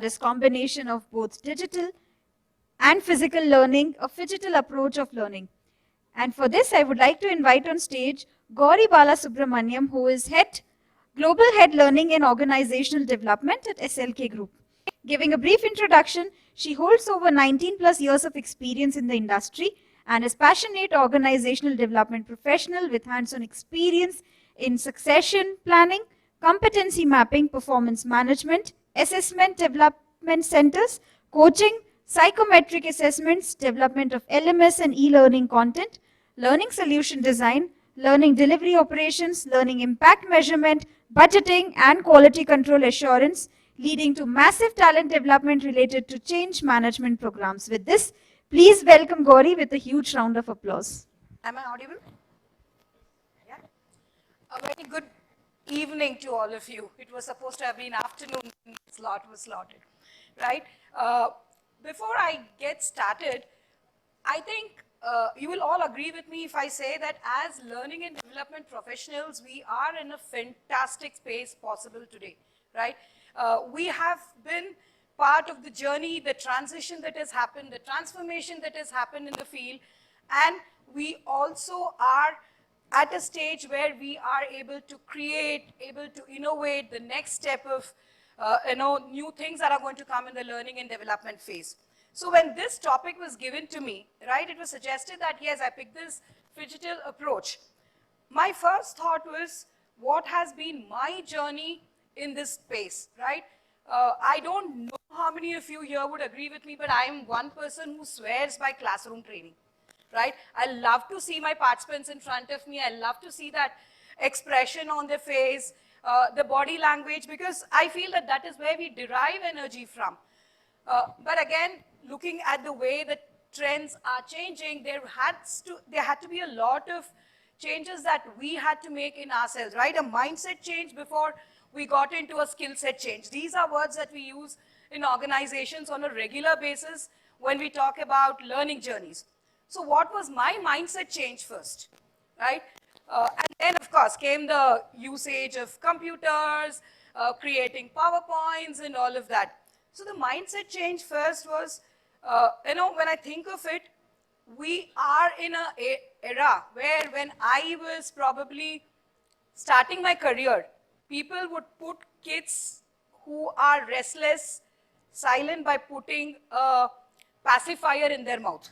that is combination of both digital and physical learning, a phygital approach of learning. And for this, I would like to invite on stage Gowri Balasubramanyam, who is Global Head Learning and Organizational Development at SLK Group. Giving a brief introduction, she holds over 19 plus years of experience in the industry and is passionate organizational development professional with hands-on experience in succession planning, competency mapping, performance management, assessment development centers, coaching, psychometric assessments, development of LMS and e-learning content, learning solution design, learning delivery operations, learning impact measurement, budgeting, and quality control assurance, leading to massive talent development related to change management programs. With this, please welcome Gowri with a huge round of applause. Am I audible? Yeah. A very good evening to all of you. It was supposed to have been afternoon, slot was slotted, right? Before I get started, I think you will all agree with me if I say that as learning and development professionals, we are in a fantastic space possible today, right? We have been part of the journey, the transition that has happened, the transformation that has happened in the field, and we also are at a stage where we are able to create, able to innovate the next step of new things that are going to come in the learning and development phase. So when this topic was given to me, right, it was suggested that yes, I picked this phygital approach. My first thought was, what has been my journey in this space, right? I don't know how many of you here would agree with me, but I am one person who swears by classroom training, right? I love to see my participants in front of me. I love to see that expression on their face, the body language, because I feel that that is where we derive energy from. But again, looking at the way the trends are changing, there had to be a lot of changes that we had to make in ourselves, right? A mindset change before we got into a skill set change. These are words that we use in organizations on a regular basis when we talk about learning journeys. So what was my mindset change first, right? And then of course came the usage of computers, creating PowerPoints and all of that. So the mindset change first was, when I think of it, we are in an era where when I was probably starting my career, people would put kids who are restless silent by putting a pacifier in their mouth.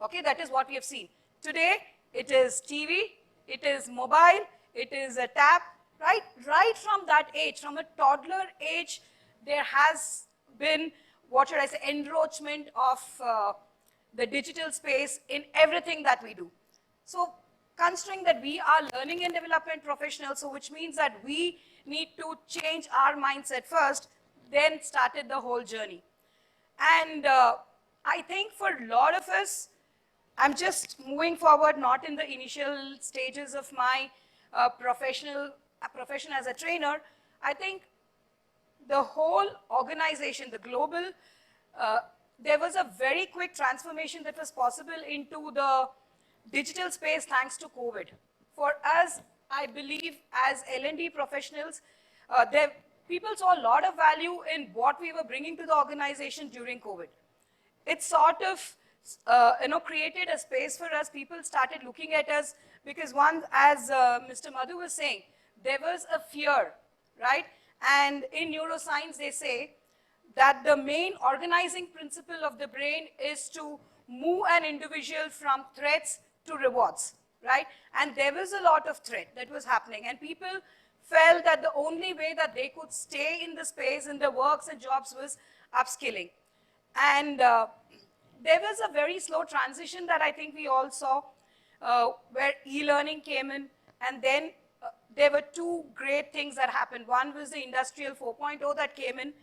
Okay, that is what we have seen. Today, it is TV, it is mobile, it is a tab, right? Right from that age, from a toddler age, there has been, what should I say, encroachment of the digital space in everything that we do. So considering that we are learning and development professionals, so which means that we need to change our mindset first, then started the whole journey. And I think for a lot of us, I'm just moving forward, not in the initial stages of my profession as a trainer. I think the whole organization, the global, there was a very quick transformation that was possible into the digital space thanks to COVID. For us, I believe as L&D professionals, people saw a lot of value in what we were bringing to the organization during COVID. It sort of created a space for us. People started looking at us because one, as Mr. Madhu was saying, there was a fear, right? And in neuroscience, they say that the main organizing principle of the brain is to move an individual from threats to rewards, right? And there was a lot of threat that was happening, and people felt that the only way that they could stay in the space, in the works and jobs, was upskilling. And there was a very slow transition that I think we all saw, where e-learning came in, and then there were two great things that happened. One was the Industrial 4.0 that came in,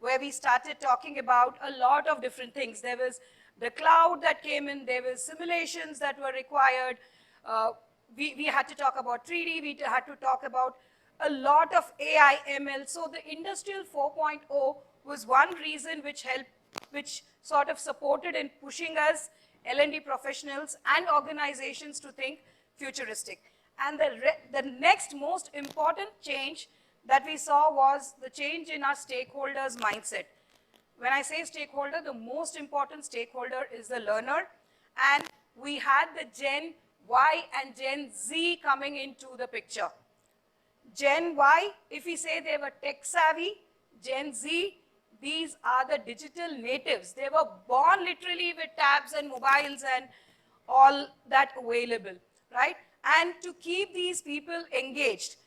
where we started talking about a lot of different things. There was the cloud that came in, there were simulations that were required. We had to talk about 3D, we had to talk about a lot of AI, ML. So the Industrial 4.0 was one reason which sort of supported in pushing us, L&D professionals and organizations, to think futuristic. And the next most important change that we saw was the change in our stakeholders' mindset. when I say stakeholder, the most important stakeholder is the learner. And we had the Gen Y and Gen Z coming into the picture. Gen Y, if we say they were tech savvy, Gen Z, these are the digital natives. They were born literally with tabs and mobiles and all that available, right? And to keep these people engaged,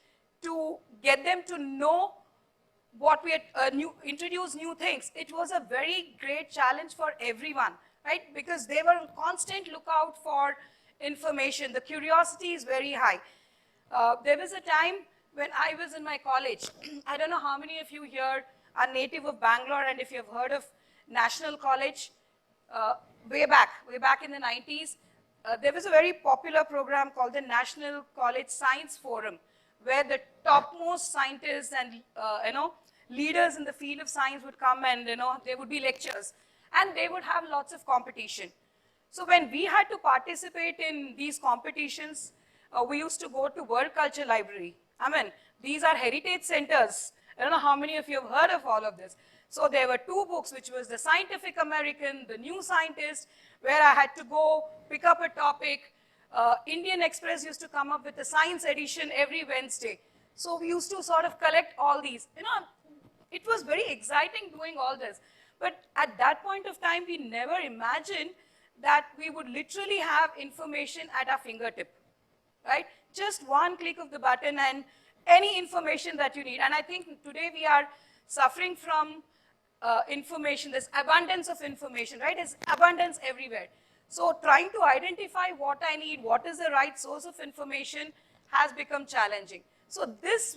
to get them to know what we had introduce new things, it was a very great challenge for everyone, right? Because they were on constant lookout for information. The curiosity is very high. There was a time when I was in my college. I don't know how many of you here are native of Bangalore, and if you've heard of National College, way back in the 90s, there was a very popular program called the National College Science Forum, where the topmost scientists and leaders in the field of science would come, and there would be lectures, and they would have lots of competition. So when we had to participate in these competitions, we used to go to World Culture Library. I mean, these are heritage centers. I don't know how many of you have heard of all of this. So there were two books, which was the Scientific American, the New Scientist, where I had to go pick up a topic. Indian Express used to come up with a science edition every Wednesday. So we used to sort of collect all these. It was very exciting doing all this. But at that point of time, we never imagined that we would literally have information at our fingertip, right? Just one click of the button and any information that you need. And I think today we are suffering from information. There's abundance of information, right? There's abundance everywhere. So trying to identify what I need, what is the right source of information, has become challenging. So this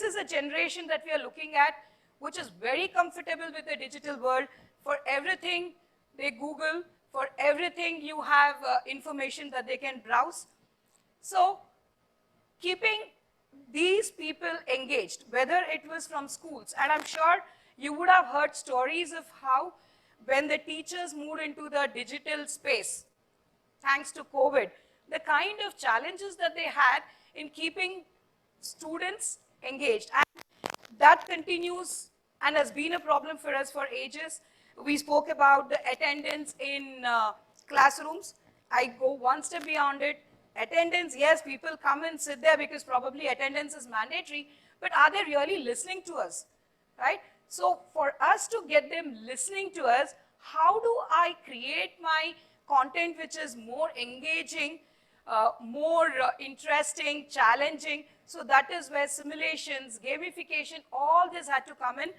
is a generation that we are looking at, which is very comfortable with the digital world. For everything, they Google. For everything, you have information that they can browse. So keeping these people engaged, whether it was from schools, and I'm sure you would have heard stories of how when the teachers moved into the digital space, thanks to COVID, the kind of challenges that they had in keeping students engaged. And that continues and has been a problem for us for ages. We spoke about the attendance in classrooms. I go one step beyond it. Attendance, yes, people come and sit there because probably attendance is mandatory, but are they really listening to us, right? So for us to get them listening to us, how do I create my content which is more engaging, more interesting, challenging? So that is where simulations, gamification, all this had to come in,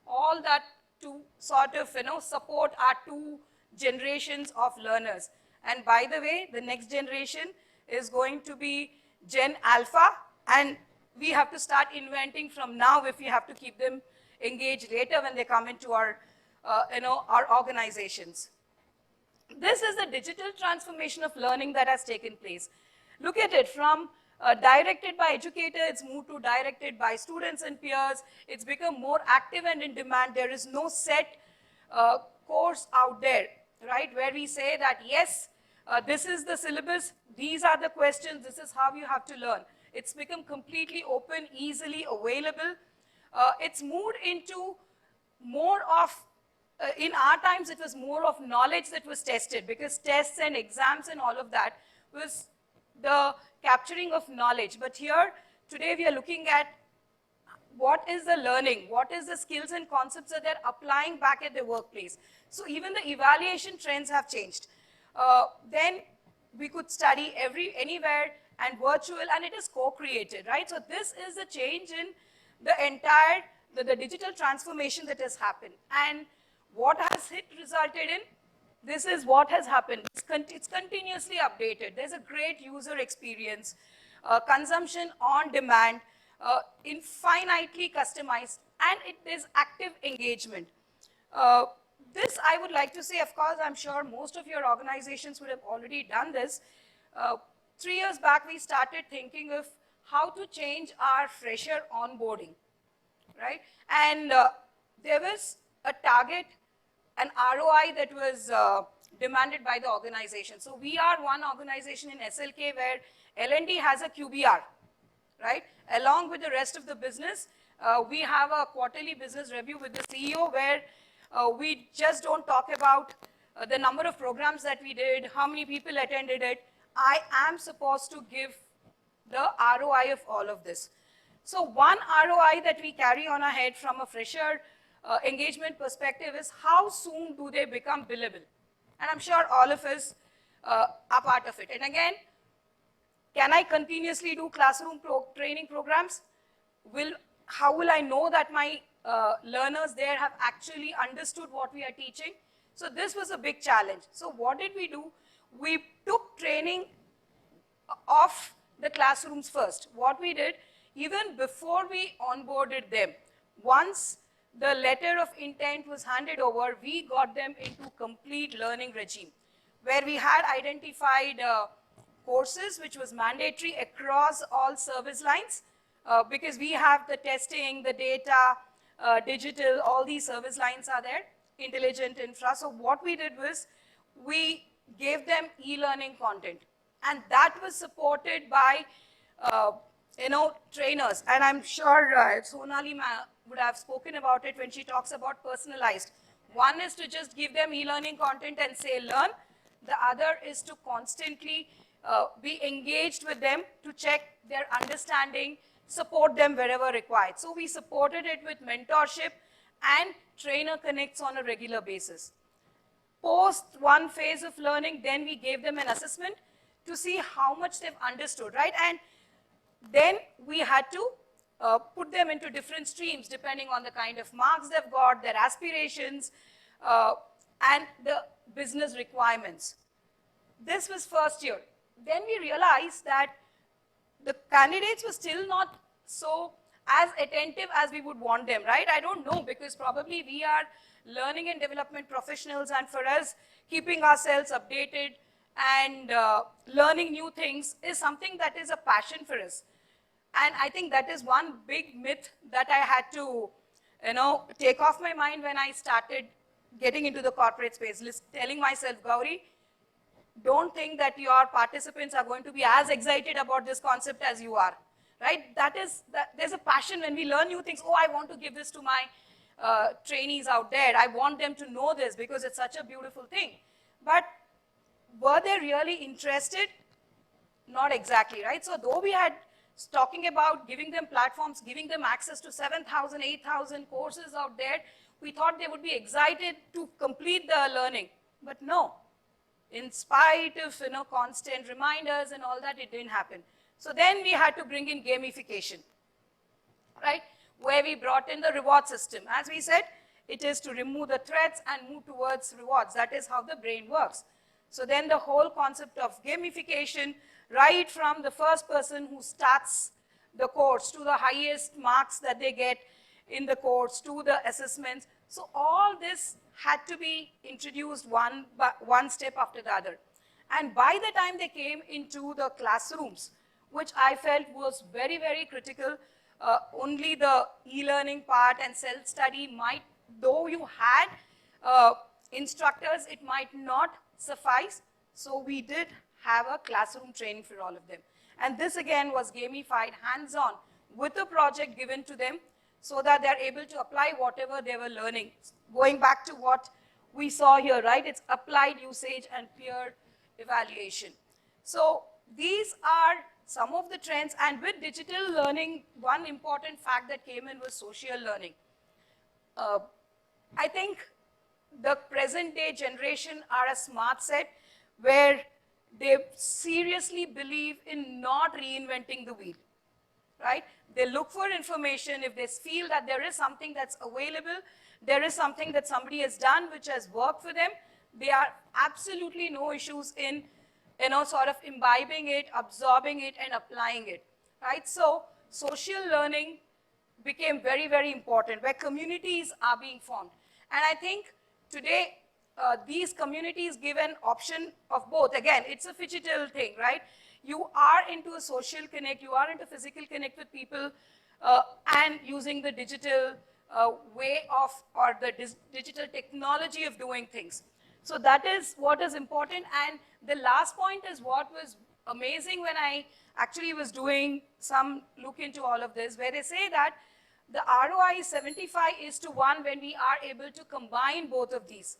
all that to sort of support our two generations of learners. And by the way, the next generation is going to be Gen Alpha, and we have to start inventing from now if we have to keep them engaged later when they come into our organizations. This is the digital transformation of learning that has taken place. Look at it, from directed by educators, it's moved to directed by students and peers. It's become more active and in demand. There is no set course out there, right, where we say that, yes, this is the syllabus, these are the questions, this is how you have to learn. It's become completely open, easily available. It's moved into more of, in our times, it was more of knowledge that was tested, because tests and exams and all of that was the capturing of knowledge. But here, today we are looking at what is the learning, what is the skills and concepts that they're applying back at the workplace. So even the evaluation trends have changed. Then we could study anywhere and virtual, and it is co-created, right? So this is a change in the entire, the digital transformation that has happened. And what has it resulted in? This is what has happened. It's continuously updated. There's a great user experience, consumption on demand, infinitely customized, and it is active engagement. This I would like to say, of course, I'm sure most of your organizations would have already done this. 3 years back, we started thinking of how to change our fresher onboarding, right? And there was a target, an ROI that was demanded by the organization. So we are one organization in SLK where L&D has a QBR, right? Along with the rest of the business, we have a quarterly business review with the CEO where We just don't talk about the number of programs that we did, how many people attended it. I am supposed to give the ROI of all of this. So one ROI that we carry on our head from a fresher engagement perspective is how soon do they become billable? And I'm sure all of us are part of it. And again, can I continuously do classroom training programs? How will I know that my learners there have actually understood what we are teaching? So this was a big challenge. So what did we do? We took training of the classrooms first. What we did, even before we onboarded them, once the letter of intent was handed over, we got them into complete learning regime, where we had identified courses which was mandatory across all service lines, because we have the testing, the data, digital, all these service lines are there, intelligent infra. So what we did was, we gave them e-learning content, and that was supported by trainers. And I'm sure Sonali would have spoken about it when she talks about personalized. One is to just give them e-learning content and say learn. The other is to constantly be engaged with them to check their understanding, support them wherever required. So we supported it with mentorship and trainer connects on a regular basis. Post one phase of learning, then we gave them an assessment to see how much they've understood, right? And then we had to put them into different streams depending on the kind of marks they've got, their aspirations, and the business requirements. This was first year. Then we realized that the candidates were still not so as attentive as we would want them, right? I don't know, because probably we are learning and development professionals, and for us, keeping ourselves updated and learning new things is something that is a passion for us. And I think that is one big myth that I had to, take off my mind when I started getting into the corporate space, telling myself, Gowri, don't think that your participants are going to be as excited about this concept as you are, right? There's a passion when we learn new things. Oh, I want to give this to my trainees out there. I want them to know this because it's such a beautiful thing. But were they really interested? Not exactly, right? So though we had talking about giving them platforms, giving them access to 7,000, 8,000 courses out there, we thought they would be excited to complete the learning. But no, in spite of constant reminders and all that, it didn't happen. So then we had to bring in gamification, right? Where we brought in the reward system. As we said, it is to remove the threats and move towards rewards. That is how the brain works. So then the whole concept of gamification, right from the first person who starts the course to the highest marks that they get in the course to the assessments. So all this had to be introduced one step after the other. And by the time they came into the classrooms, which I felt was very, very critical, only the e-learning part and self-study might, though you had instructors, it might not suffice. So we did have a classroom training for all of them. And this again was gamified, hands-on, with a project given to them so that they're able to apply whatever they were learning. Going back to what we saw here, right? It's applied usage and peer evaluation. So these are some of the trends, and with digital learning, one important fact that came in was social learning. I think the present day generation are a smart set where they seriously believe in not reinventing the wheel, right? They look for information. If they feel that there is something that's available, there is something that somebody has done which has worked for them, there are absolutely no issues in sort of imbibing it, absorbing it, and applying it, right? So social learning became very, very important, where communities are being formed. And I think today, these communities give an option of both. Again, it's a phygital thing, right? You are into a social connect, you are into physical connect with people, and using the digital way of, or the digital technology of doing things. So that is what is important. And the last point is what was amazing when I actually was doing some look into all of this, where they say that the ROI is 75:1 when we are able to combine both of these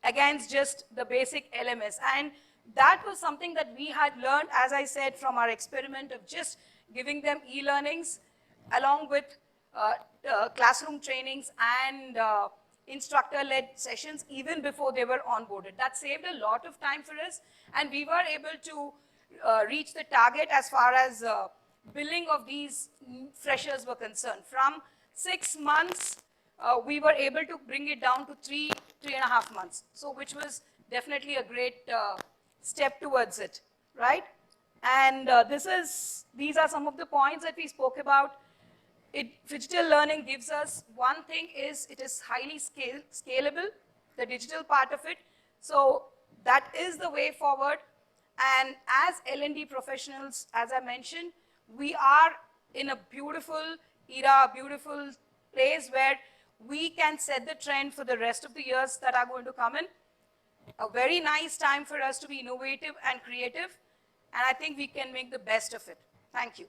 against just the basic LMS. And that was something that we had learned, as I said, from our experiment of just giving them e-learnings along with classroom trainings and instructor-led sessions even before they were onboarded. That saved a lot of time for us, and we were able to reach the target as far as billing of these freshers were concerned. From 6 months, we were able to bring it down to 3.5 months, so which was definitely a great step towards it, right? And these are some of the points that we spoke about. Digital learning gives us one thing is it is highly scalable, the digital part of it. So that is the way forward. And as L&D professionals, as I mentioned, we are in a beautiful era, a beautiful place where we can set the trend for the rest of the years that are going to come in. A very nice time for us to be innovative and creative, and I think we can make the best of it. Thank you.